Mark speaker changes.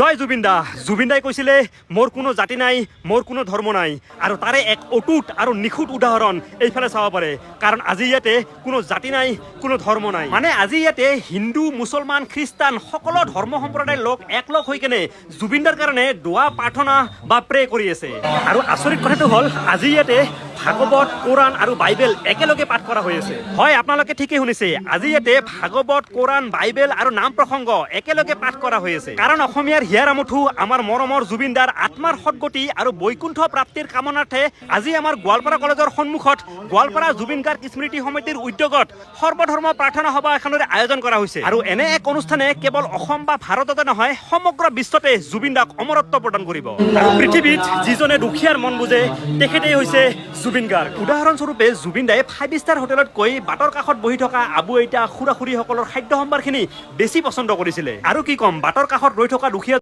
Speaker 1: জয় জুবিন দা। জুবিন দাই কৈছিলে মোৰ কোনো জাতি নাই, মোৰ কোনো ধৰ্ম নাই, আৰু তাৰে এক অটুট আৰু নিখুঁত উদাহৰণ এইফালে চাব পাৰে। কাৰণ আজি ইয়াতে কোনো জাতি নাই, কোনো ধৰ্ম নাই। মানে আজি ইয়াতে হিন্দু, মুছলমান, খ্ৰীষ্টান সকলো ধৰ্ম সম্প্ৰদায়ৰ লোক একলগ হৈ কেনে জুবিন দাৰ কাৰণে দোৱা প্ৰাৰ্থনা বা প্ৰে কৰি আছে। আৰু আচৰিত কথাটো হ'ল আজি ইয়াতে ভাগৱত, কোৰাণ আৰু বাইবেল একেলগে পাঠ কৰা হৈ আছে। হয়, আপোনালোকে ঠিকেই শুনিছে, আজি ইয়াতে ভাগৱত, কোৰাণ, বাইবেল আৰু নাম প্ৰসংগ একেলগে পাঠ কৰা হৈ আছে। কাৰণ অসমীয়াৰ হিয়াৰ আমঠু আমাৰ মৰমৰ জুবিন দাৰ আত্মাৰ সদগতি আৰু বৈকুণ্ঠ প্ৰাপ্তিৰ কামনাৰ্থে আজি আমাৰ গোৱালপাৰা কলেজৰ সন্মুখত গোৱালপাৰা জুবিন গাৰ্গ স্মৃতি সমিতিৰ উদ্যোগত সৰ্বধৰ্ম প্ৰাৰ্থনা সভা এখনৰ আয়োজন কৰা হৈছে। আৰু এনে এক অনুষ্ঠানে কেৱল অসম বা ভাৰততে নহয়, সমগ্ৰ বিশ্বতে জুবিন দাক অমৰত্ব প্ৰদান কৰিব। আৰু পৃথিৱীত যিজনে দুখীয়াৰ মন বুজে তেখেতেই হৈছে জুবিন গাৰ্গ। উদাহৰণস্বৰূপে জুবিন দাই 5 ষ্টাৰ হোটেলত গৈ বাটৰ কাষত বহি থকা আবু আইতা, খুৰা খুৰীসকলৰ খাদ্য সম্ভাৰখিনি বেছি পচন্দ কৰিছিলে। আৰু কি ক'ম, বাটৰ কাষত ৰৈ থকা দুখীয়া